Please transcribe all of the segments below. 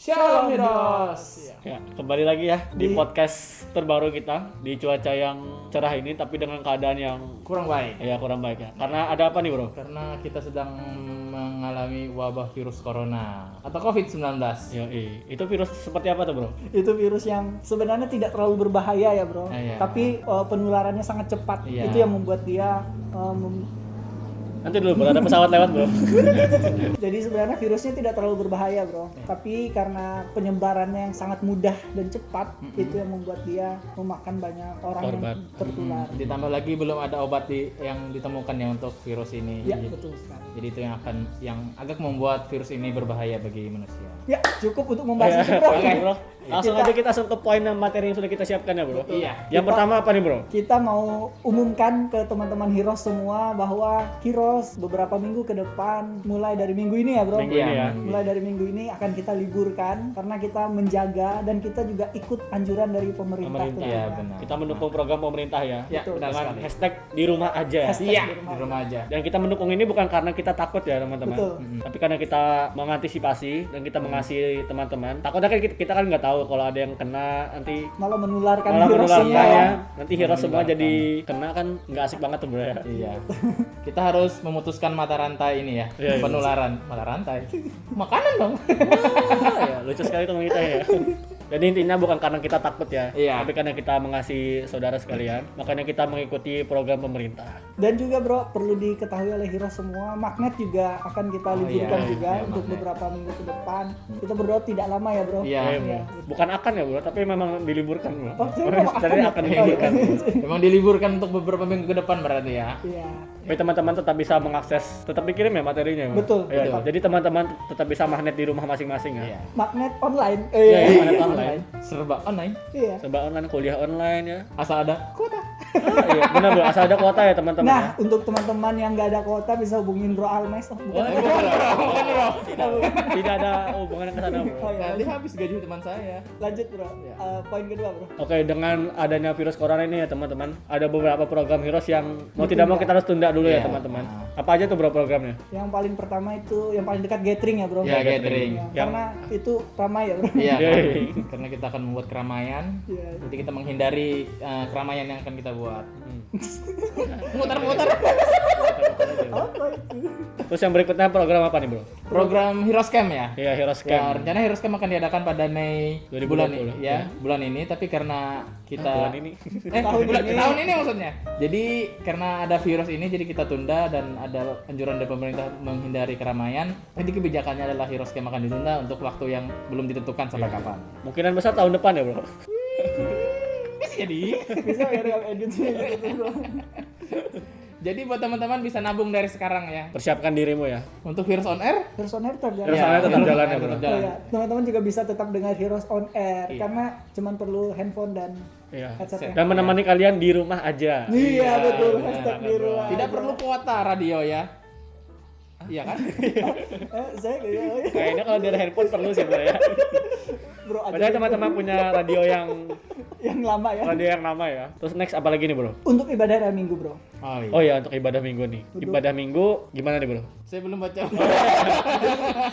Shalom Heroes. Ya, kembali lagi ya di podcast terbaru kita di cuaca yang cerah ini tapi dengan keadaan yang Kurang baik. ya kurang baik ya. Karena ada apa nih, Bro? Karena kita sedang mengalami wabah virus corona atau COVID-19. Ya, itu virus seperti apa tuh, Bro? Itu virus yang sebenarnya tidak terlalu berbahaya ya bro, Iya. tapi penularannya sangat cepat. Iya. Itu yang membuat dia Nanti dulu, Bro, ada pesawat lewat, Bro. jadi sebenarnya virusnya tidak terlalu berbahaya bro, tapi karena penyebarannya yang sangat mudah dan cepat, itu yang membuat dia memakan banyak orang Korban. yang tertular. Ditambah lagi belum ada obat yang ditemukan ya untuk virus ini. Ya betul sekali. Jadi itu yang agak membuat virus ini berbahaya bagi manusia. Ya cukup untuk membahas itu bro. Oke, Bro. Langsung aja kita langsung ke poin dan materi yang sudah kita siapkan ya, Bro. Iya. Yang pertama apa nih, Bro? Kita mau umumkan ke teman-teman Heroes semua bahwa Heroes beberapa minggu ke depan, mulai dari minggu ini ya bro, Minggu ini ya. mulai dari minggu ini akan kita liburkan karena kita menjaga dan kita juga ikut anjuran dari pemerintah. Pemerintah. Iya, tentunya. benar. Kita mendukung program pemerintah ya. Ya, Betul. benar Dengan sekali. hashtag di rumah aja. Hashtag Iya, di rumah di rumah aja. Dan kita mendukung ini bukan karena kita takut ya, teman-teman. Betul. Tapi karena kita mengantisipasi dan kita mengasihi teman-teman. Takutnya kan kita kan nggak tahu kalau ada yang kena nanti Malah menularkan malah virus semua menularkannya. ya. Nanti hero semua jadi kena kan nggak asik banget tuh, Bro ya. Iya. Kita harus memutuskan mata rantai ini ya. Iya, iya. Penularan. Mata rantai. Makanan dong. Ya, lucu sekali teman kita ya. Jadi intinya bukan karena kita takut ya, Iya. tapi karena kita mengasihi saudara sekalian, makanya kita mengikuti program pemerintah. Dan juga bro, perlu diketahui oleh Heroes semua, magnet juga akan kita liburkan iya, juga iya, untuk magnet. beberapa minggu ke depan. Kita berdoa tidak lama ya bro. Iya. Ya, bukan akan ya, Bro, tapi memang diliburkan, Bro. Oh, saya mau Sebenarnya akan. akan Oh, diliburkan. Memang diliburkan untuk beberapa minggu ke depan berarti ya. Iya. Tapi teman-teman tetap bisa mengakses, tetap dikirim ya materinya. Bro? Betul, Ya, betul. Jadi teman-teman tetap bisa magnet di rumah masing-masing ya. Iya. Magnet online. Iya, magnet online. Serba online. Iya. Serba online, kuliah online ya. Asal ada kuota. Iya, benar, Bro. Asal ada kuota ya, teman-teman. Nah, Ya. untuk teman-teman yang nggak ada kuota bisa hubungin Bro Almes. Oh, bukan. Tidak ada hubungan ke sana, Bro. Oh, iya. Nanti habis gaji teman saya. Lanjut bro. Iya. Poin kedua bro. Oke, dengan adanya virus corona ini ya teman-teman, ada beberapa program Heroes yang mau tidak mau kita harus tunda dulu ya Iya. teman-teman. Apa aja tuh bro programnya? Yang paling pertama itu yang paling dekat gathering ya bro. Ya, gathering. Ya, Yang- karena itu ramai ya bro. Iya, Iya. karena kita akan membuat keramaian. Iya. Jadi kita menghindari keramaian yang akan kita buat. Muter-muter. Apa itu? Terus yang berikutnya program apa nih bro? Program Heroes Camp ya. Iya Heroes Ya, Camp. rencana Heroes Camp akan diadakan pada Mei 2020. bulan ini ya, bulan ini tapi karena kita Bulan ini. tahun ini maksudnya. Jadi karena ada virus ini jadi kita tunda dan ada anjuran dari pemerintah menghindari keramaian. Jadi kebijakannya adalah Heroes Camp akan ditunda untuk waktu yang belum ditentukan sampai kapan. Mungkinan besar tahun depan ya bro. Bisa jadi. Bisa ya real editnya gitu bro. Jadi buat teman-teman bisa nabung dari sekarang ya. Persiapkan dirimu ya. Untuk Heroes on Air Personer tetap Heroes jalan. on Air tetap Heroes jalan on ya, Air bro. tetap Oh, jalan. iya. Teman-teman juga bisa tetap dengar Heroes on Air Iya. karena cuman perlu handphone dan Iya. headset. Dan menemani kalian di rumah aja. Iya betul. benar, Hashtag benar, di bro. rumah. Tidak perlu kuota radio ya. Iya kan? Saya kayak Kayaknya kalau dari handphone perlu sih bro ya. bro aja Padahal teman-teman punya radio yang lama ya. lama ya. Terus next apa lagi nih bro? Untuk ibadah hari Minggu bro. Oh iya. Oh ya untuk ibadah minggu nih. Ibadah minggu gimana nih bro? Saya belum baca.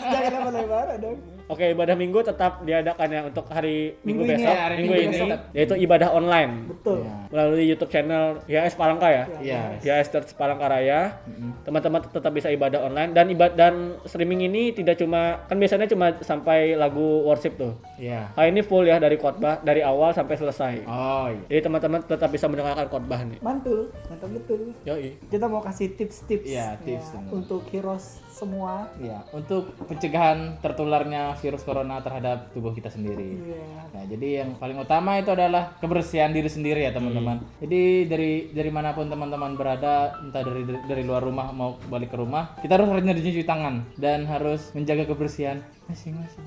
Jangan lebar-lebar dong. Oke, ibadah minggu tetap diadakan ya untuk hari minggu, Minggu ini besok, ya, hari minggu Minggu ini, besok. yaitu ibadah online Betul. Iya. melalui YouTube channel YS Palangka ya. Iya. YS Church Palangka Raya. Teman-teman tetap bisa ibadah online dan dan streaming ini tidak cuma kan biasanya cuma sampai lagu worship tuh. Iya. Kali ini full ya dari khotbah dari awal sampai selesai. Oh iya. Jadi teman-teman tetap bisa mendengarkan khotbah nih. Mantul, mantap betul. Yoi. Kita mau kasih tips-tips Iya, tips ya, tentu. untuk Heroes semua. Iya, untuk pencegahan tertularnya virus corona terhadap tubuh kita sendiri. Iya. Nah, jadi yang paling utama itu adalah kebersihan diri sendiri ya teman-teman. Jadi dari manapun teman-teman berada, entah dari luar rumah mau balik ke rumah, kita harus rajin cuci tangan dan harus menjaga kebersihan masing-masing.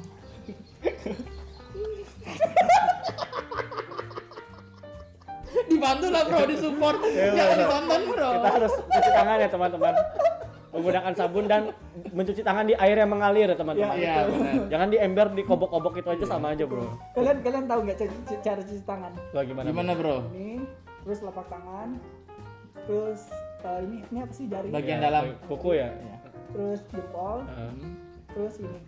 Dibantu lah bro, disupport, jangan ditonton bro. Kita harus cuci tangan ya teman-teman. Menggunakan sabun dan mencuci tangan di air yang mengalir ya teman-teman. Iya, benar. Jangan di ember di kobok-kobok itu aja sama aja bro. Kalian tahu nggak cara cuci tangan? Wah, gimana? Gimana bro? Ini, terus telapak tangan, terus ini apa sih jari? Bagian Ya, dalam. kuku ya. Terus jempol, Um, terus ini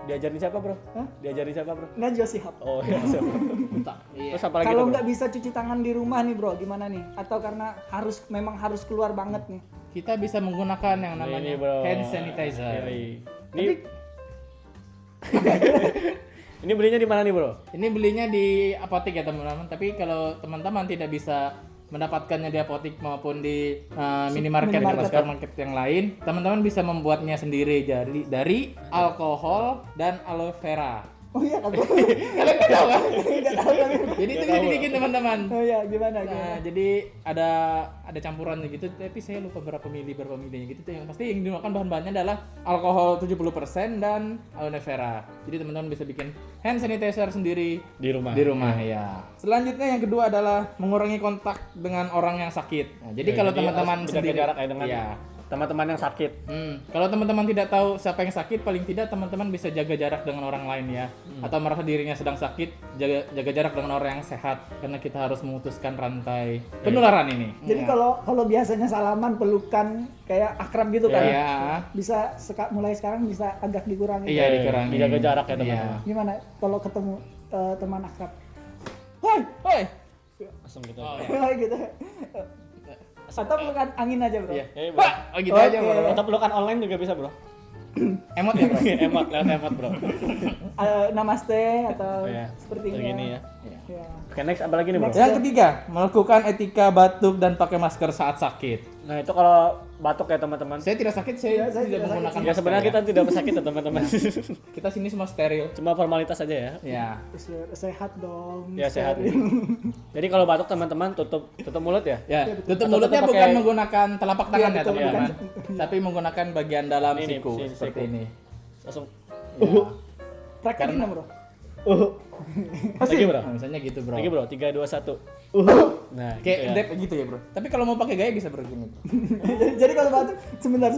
Diajarin siapa, Bro? Hah? Diajarin siapa, Bro? Najwa Shihab. Oh iya, siapa? Entah. Iya. Terus apa lagi Kalau tuh, Bro? nggak bisa cuci tangan di rumah nih bro, gimana nih? Atau karena memang harus keluar banget nih? Kita bisa menggunakan yang namanya Ini, Bro. hand sanitizer. Yoi. Ini Ini belinya di mana nih, Bro? Ini belinya di apotek ya teman-teman. Tapi kalau teman-teman tidak bisa mendapatkannya di apotek maupun di minimarket atau Minimarket. supermarket yang lain, teman-teman bisa membuatnya sendiri dari alkohol dan aloe vera. Oh iya, aku Kalian nggak tahu kan? nggak tahu kami. Jadi itu bisa dibikin teman-teman. Oh iya, gimana? Nah, jadi ada campurannya gitu, tapi saya lupa berapa milinya gitu. Yang pasti yang dimakan bahan-bahannya adalah alkohol 70% dan aloe vera. Jadi teman-teman bisa bikin hand sanitizer sendiri Di rumah. di rumah ya. Selanjutnya yang kedua adalah mengurangi kontak dengan orang yang sakit. Nah, jadi Ya, kalau jadi teman-teman harus jaga sendiri jarak ya dengan ya. teman-teman yang sakit. Kalau teman-teman tidak tahu siapa yang sakit, paling tidak teman-teman bisa jaga jarak dengan orang lain ya. Atau merasa dirinya sedang sakit, jaga jarak dengan orang yang sehat karena kita harus memutuskan rantai penularan ini. Jadi Ya. kalau biasanya salaman, pelukan kayak akrab gitu kan? Iya. Bisa mulai sekarang bisa agak dikurangi. Iya, dikurangi. Dijaga jarak ya, Iya. teman-teman. Gimana kalau ketemu teman akrab? Hoi. Langsung gitu. Oh, aja. iya. gitu. Atau pelukan angin aja bro? Iya. Ya, Bro. Wah, oh gitu aja, Oke. Bro. Atau pelukan online juga bisa, Bro. Emot ya, Bro. Emot, lewat emot, Bro. Namaste atau Oh, iya. seperti Kayak ini. gini ya. Ya. Oke, next apa lagi nih, Bro? Yang ketiga, melakukan etika batuk dan pakai masker saat sakit. Nah, itu kalau batuk ya, teman-teman. Saya tidak sakit, saya Iya, saya tidak tidak menggunakan Ya masker sebenarnya kita tidak sakit ya, teman-teman. kita sini semua steril. Cuma formalitas aja ya. Ya. Sehat dong. Ya, sehat. steril. Jadi kalau batuk teman-teman tutup mulut ya. Ya, tutup Atau mulutnya tetap bukan pakai- menggunakan telapak tangan ya, betul, teman-teman. bukan. Tapi menggunakan bagian dalam Ini, siku si- seperti siku. ini. Langsung Praktekin Karena- bro. lagi, Bro. Nah, misalnya gitu, Bro. Lagi, Bro. 3 2 1. Nah, Kayak gitu ya. dep gitu ya, Bro. Tapi kalau mau pakai gaya bisa begini. Bro. Jadi kalau batuk sebentar.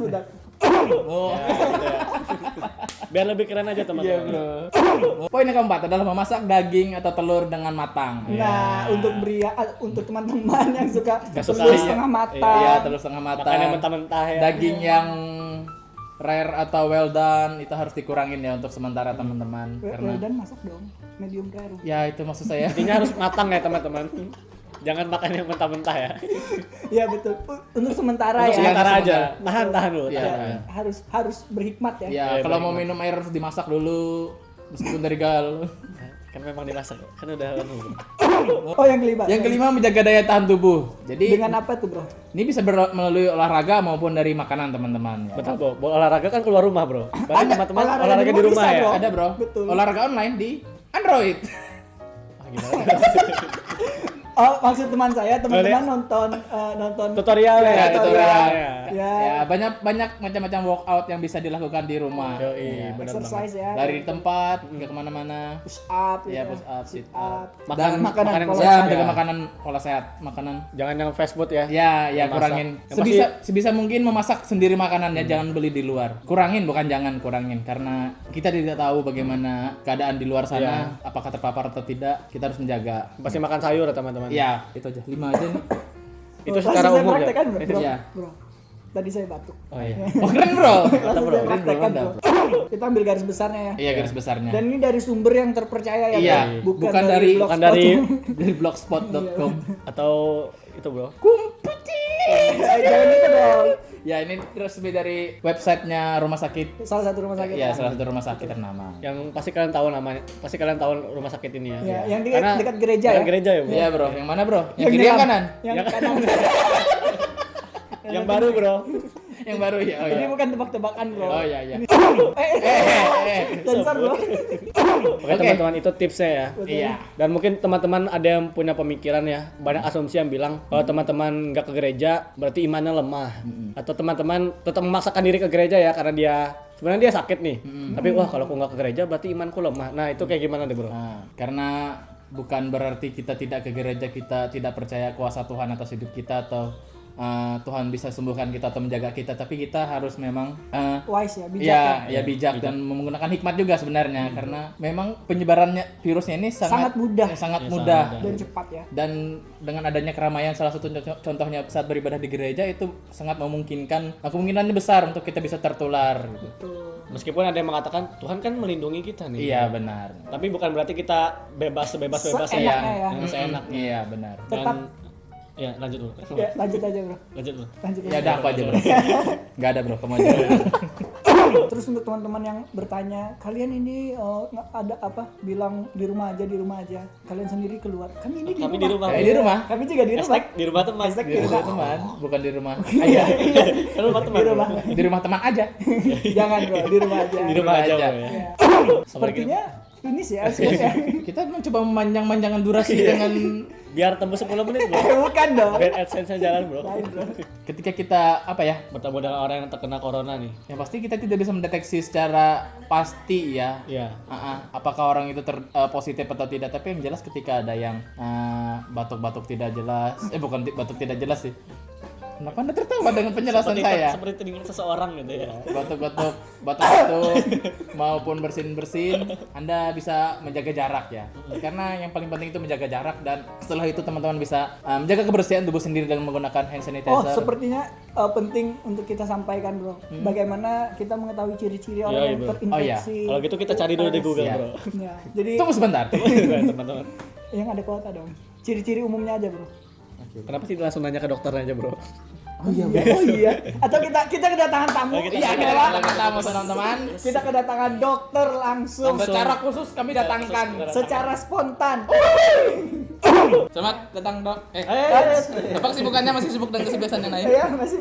Oh. Ya, gitu ya. Biar lebih keren aja, Iya, teman-teman. Bro. Poin yang keempat adalah memasak daging atau telur dengan matang. Nah, untuk teman-teman yang suka Nggak suka, telur iya. setengah matang. Iya, telur setengah Makan yang matang. mentah-mentah ya. Daging yang rare atau well done itu harus dikurangin ya untuk sementara teman-teman karena Dan masak dong, medium rare. ya itu maksud saya. Intinya harus matang ya, teman-teman. Jangan makan yang mentah-mentah ya. Iya betul. Untuk sementara Untuk ya. sementara sementara. aja. Tahan dulu. Iya. tahan. Ya, harus berhikmat ya. Ya, Iya, kalau baik, mau minum air harus dimasak dulu meskipun dari galon. Kan memang dimasak. Kan udah Oh yang kelima. Yang kelima menjaga daya tahan tubuh. Jadi Dengan apa tuh bro? ini bisa melalui olahraga maupun dari makanan teman-teman. Ya. Betul, Bro. Olahraga kan keluar rumah, Bro. Berarti Ada, teman-teman olahraga olahraga di di rumah rumah bisa, ya. Bro. Ada bro. Betul. Olahraga online di Android. Ah, gimana? Oh maksud teman saya, teman-teman nonton Tutorial ya, Ya, tutorial. ya. Ya. Ya, banyak macam-macam workout yang bisa dilakukan di rumah. Yoi, benar banget. Exercise ya. Lari di tempat, nggak kemana-mana. Push up Ya, ya. push up, sit Sit up. up. Dan makanan yang pola Ya, sehat sehat. jaga ya. makanan pola sehat, makanan. Jangan yang fast food ya. Ya, ya Yang kurangin. masak. Yang Sebisa mungkin memasak sendiri makanannya, jangan beli di luar. Kurangin bukan jangan kurangin karena kita tidak tahu bagaimana keadaan di luar sana, apakah terpapar atau tidak. Kita harus menjaga. Pasti makan sayur ya, teman-teman. Ya, itu aja. 5 aja nih. Itu Langsung secara saya umum ya. praktekkan, bro. Itu ya. Bro. Tadi saya batuk. Oh iya. Oh, keren, Bro. Langsung Bro, saya keren, praktekkan mantap. bro. Kita ambil garis besarnya ya. Iya, garis besarnya. Dan ini dari sumber yang terpercaya ya Iya, bro? bukan dari- blogspot. bukan dari- Dari blogspot.com. Atau itu, Bro. Jangan gitu dong. Ya, ini resmi dari websitenya rumah sakit. Salah satu rumah sakit. Ya, salah satu rumah sakit ternama. Yang pasti kalian tahu namanya. Pasti kalian tahu rumah sakit ini ya. Ya, yang Karena dekat gereja dekat ya. gereja ya, Bro. Iya, Bro. Yang mana, Bro? Yang kiri dalam. yang kanan? Yang Yang kanan. Yang baru, Bro. Yang baru ya. Oh, Ini ya. bukan tebak-tebakan bro. Oh, iya, iya. Sensor bro. Oke, teman-teman, itu tipsnya ya. Iya. Dan mungkin teman-teman ada yang punya pemikiran ya, banyak asumsi yang bilang kalau teman-teman nggak ke gereja berarti imannya lemah. Atau teman-teman tetap memaksakan diri ke gereja ya karena dia sebenarnya dia sakit nih. Tapi wah kalau aku nggak ke gereja berarti imanku lemah. Nah itu kayak gimana deh bro? Nah, karena bukan berarti kita tidak ke gereja, kita tidak percaya kuasa Tuhan atas hidup kita atau Tuhan bisa sembuhkan kita atau menjaga kita, tapi kita harus memang Wise ya, bijak ya. ya bijak dan menggunakan hikmat juga sebenarnya karena memang penyebarannya virusnya ini Sangat mudah. sangat mudah. Dan cepat ya. Dan dengan adanya keramaian, salah satu contohnya saat beribadah di gereja itu sangat memungkinkan, kemungkinannya besar untuk kita bisa tertular gitu. Tuh. Meskipun ada yang mengatakan Tuhan kan melindungi kita nih. Iya benar. Tapi bukan berarti kita sebebas-bebasnya Seenaknya ya. Seenaknya. Iya benar. Tetap Ya lanjut dulu. ya, lanjut aja bro. Lanjut dulu. Lanjut Ya udah aku aja bro. Nggak ada bro, kamu aja. Terus untuk teman-teman yang bertanya, kalian ini ada apa? Bilang di rumah aja. Kalian sendiri keluar. Kami ini Kami di rumah. Di rumah. Kami juga di rumah. Hashtag di rumah teman. Hashtag Di rumah teman, bukan di rumah. Iya. Di rumah teman. Di rumah. Di rumah teman aja. Jangan bro, di rumah aja. Di rumah aja. aja. Bro, ya. Ya. Sepertinya finish ya. Kita mencoba memanjang-manjangan durasi dengan Biar tembus 10 menit bro. Bukan dong. Biar AdSense-nya jalan bro. Lain bro. ketika kita apa ya? Bertemu dengan orang yang terkena corona nih. Yang pasti kita tidak bisa mendeteksi secara pasti ya. Iya. Apakah orang itu positif atau tidak, tapi yang jelas ketika ada yang batuk-batuk tidak jelas, bukan batuk tidak jelas sih. Kenapa Anda tertawa dengan penjelasan saya? Seperti telinga seseorang gitu ya. Batuk-batuk maupun bersin-bersin, Anda bisa menjaga jarak ya. Karena yang paling penting itu menjaga jarak, dan setelah itu teman-teman bisa menjaga kebersihan tubuh sendiri dengan menggunakan hand sanitizer. Oh, sepertinya penting untuk kita sampaikan bro. Bagaimana kita mengetahui ciri-ciri orang Iya, yang bro. terinfeksi. Kalau gitu kita cari dulu di Google Siap. bro. Ya, jadi Tunggu sebentar. Teman-teman. yang ada kuota dong. Ciri-ciri umumnya aja bro. Kenapa sih langsung nanya ke dokter aja bro? Oh iya. Atau kita kedatangan tamu. Iya, kita kedatangan tamu teman-teman. Kita kedatangan dokter langsung. Secara khusus kami datangkan. Secara spontan. Selamat datang dok. Apa kesibukannya, masih sibuk dengan kesibukan yang lain? Iya, masih.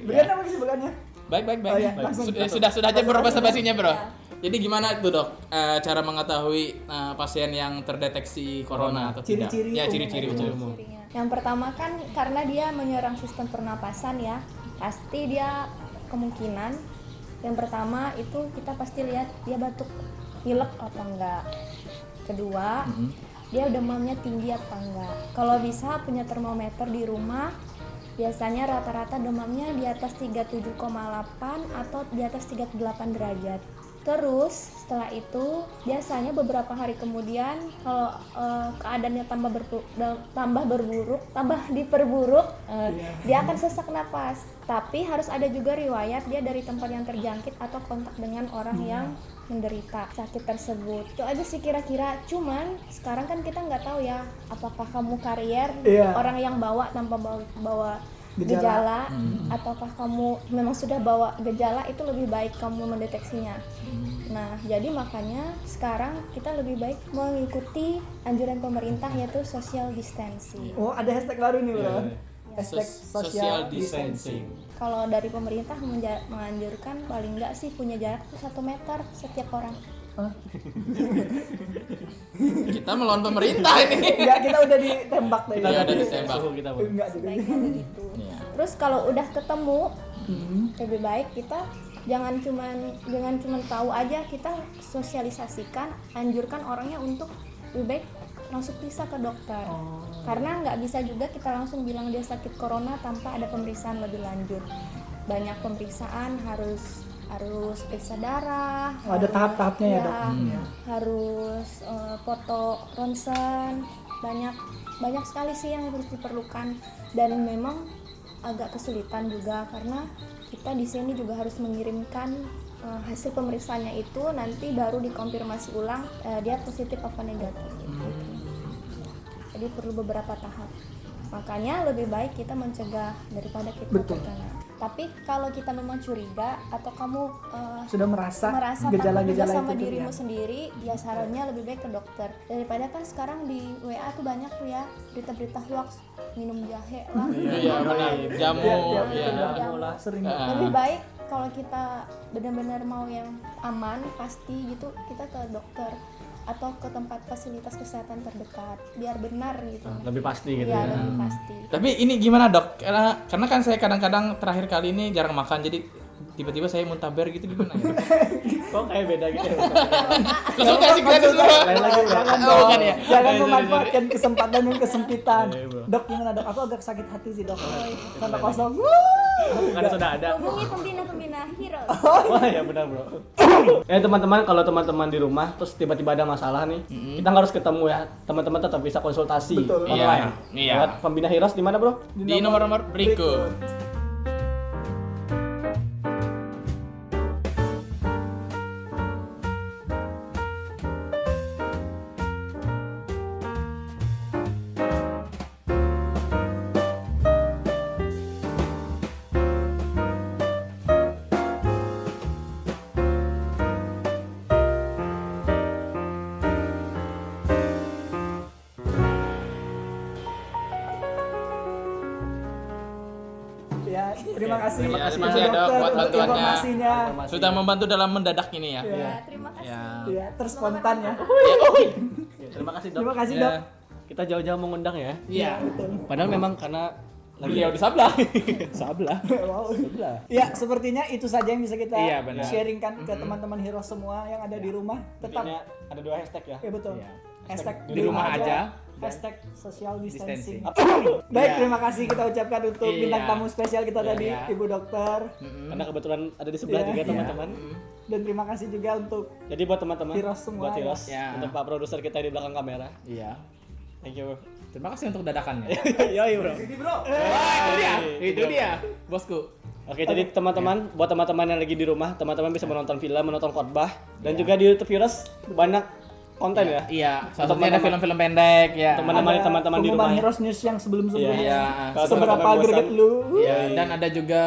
Berikan apa kesibukannya? Baik. Oh, iya, langsung. Sudah aja bro basa-basinya bro. Jadi gimana tuh dok, cara mengetahui pasien yang terdeteksi corona atau tidak? Ciri-ciri Ya umum. ciri-ciri umum. Cirinya. Yang pertama kan karena dia menyerang sistem pernapasan ya, pasti dia kemungkinan yang pertama itu kita pasti lihat dia batuk pilek apa enggak. Kedua, dia demamnya tinggi apa enggak. Kalau bisa punya termometer di rumah, biasanya rata-rata demamnya di atas 37,8 atau di atas 38 derajat. Terus setelah itu biasanya beberapa hari kemudian kalau keadaannya tambah diperburuk, dia akan sesak napas. Tapi harus ada juga riwayat dia dari tempat yang terjangkit atau kontak dengan orang yang menderita sakit tersebut. Itu aja sih kira-kira. Cuman sekarang kan kita nggak tahu ya apakah kamu karier orang yang bawa tanpa bawa gejala ataukah kamu memang sudah bawa gejala. Itu lebih baik kamu mendeteksinya. Nah, jadi makanya sekarang kita lebih baik mengikuti anjuran pemerintah yaitu social distancing. Oh, ada hashtag baru nih bro. Hashtag Social distancing. Kalau dari pemerintah menganjurkan paling enggak sih punya jarak tuh 1 meter setiap orang. Kita melawan pemerintah ini. Enggak, kita udah ditembak tadi. Iya, udah ditembak. Suhu kita bro. Enggak juga. Baiknya begitu. Terus kalau udah ketemu, lebih baik kita jangan cuman tahu aja, kita sosialisasikan, anjurkan orangnya untuk lebih baik langsung periksa ke dokter. Karena nggak bisa juga kita langsung bilang dia sakit corona tanpa ada pemeriksaan lebih lanjut. Banyak pemeriksaan, harus periksa darah. Oh, ada tahap-tahapnya ya, Dok? Harus foto ronsen, banyak sekali sih yang harus diperlukan, dan memang agak kesulitan juga karena kita di sini juga harus mengirimkan hasil pemeriksaannya itu, nanti baru dikonfirmasi ulang dia positif apa negatif. Jadi perlu beberapa tahap. Makanya lebih baik kita mencegah daripada kita terkena. Tapi kalau kita memang curiga atau kamu sudah merasa gejala-gejala gejala-gejala sama itu dirimu ya. sendiri, ya sarannya lebih baik ke dokter. Daripada kan sekarang di WA tuh banyak tuh ya berita-berita hoax, minum jahe lah. Iya benar. Jamu. Jamu lah sering. Lebih baik kalau kita benar-benar mau yang aman pasti gitu, kita ke dokter atau ke tempat fasilitas kesehatan terdekat biar benar gitu. Lebih pasti gitu Ya, ya. lebih pasti. Tapi ini gimana dok? Karena kan saya kadang-kadang terakhir kali ini jarang makan, jadi tiba-tiba saya muntaber gitu gimana ya? Kok kayak beda gitu ya? Konsultasi gratis bro. Lain lagi bro. Jangan Oh, dong, kan ya? jangan memanfaatkan kesempatan dan kesempitan. Iya, bro. Dok gimana dok? Aku agak sakit hati sih dok. Tanda kosong. Karena sudah ada. Hubungi pembina Heroes. Wah ya benar bro. Teman-teman, kalau teman-teman di rumah terus tiba-tiba ada masalah nih, kita nggak harus ketemu ya. Teman-teman tetap bisa konsultasi Betul. online. Iya. Lewat Pembina Heroes di mana bro? Di nomor-nomor berikut. Ya, terima kasih. Terima kasih, Ibu ya, Dok, dokter buat untuk bantuannya. informasinya. Sudah membantu dalam mendadak ini ya. Ya, terima kasih. Ya. Ya, terspontan ya. Terima kasih dok. Terima kasih Ya, dok. Kita jauh-jauh mengundang ya. Iya. Betul. Padahal memang karena Beliau di sebelah. Sebelah. Wow. Ya, sepertinya itu saja yang bisa kita Iya, benar. sharingkan ke teman-teman hero semua yang ada di rumah. Tetap intinya ada 2 hashtag ya. ya betul. Iya. Hashtag Di rumah aja. Hashtag social distancing. Distancing. Baik, Iya. terima kasih kita ucapkan untuk Iya. bintang tamu spesial kita tadi, Iya. Ibu Dokter. Karena kebetulan ada di sebelah Iya. juga Iya. teman-teman. Dan terima kasih juga untuk Jadi buat teman-teman, Heroes semua, buat Heroes, ya. untuk Pak produser kita di belakang kamera. Iya. Thank you. Terima kasih untuk dadakannya. Yoi bro. Itu dia. Itu dia, bosku. Oke, jadi teman-teman, buat teman-teman yang lagi di rumah, teman-teman bisa menonton film, menonton khotbah, dan juga di YouTube Heroes banyak konten ya. Iya, salah Untuk satunya ada teman-teman. film-film pendek ya. Untuk menemani ada teman-teman di pengumuman rumah. Heroes News yang sebelum-sebelumnya. Iya. Kalau Seberapa teman-teman bosan, greget lu? Iya, dan ada juga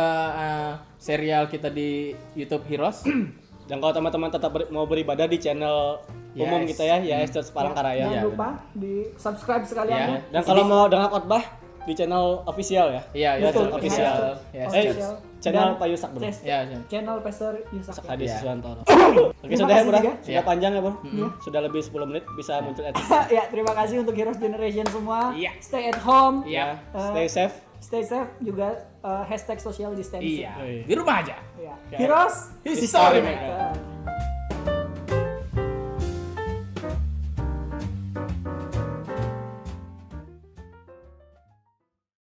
serial kita di YouTube Heroes. dan kalau teman-teman tetap mau beribadah di channel Yes. umum kita ya, YS Church Palangkaraya. Jangan Iya, lupa di subscribe sekalian. Iya. ya. Dan kalau mau dengar khotbah di channel official ya. Iya, Ya, Betul, channel official. Yes. Official. Channel Dan Pak Yusak bro. Channel- Iya, iya. Channel Pastor Yusak. Hadi Iya. Siswantoro. Oke, Terima sudah ya kasih bro. juga. Sudah Iya. panjang ya bro. Sudah lebih 10 menit bisa muncul ad. Ya, terima kasih untuk Heroes Generation semua. Iya. Stay at home. Iya. Stay safe. Stay safe juga hashtag social distancing. Iya. Di rumah aja. Ya. Heroes History maker. maker.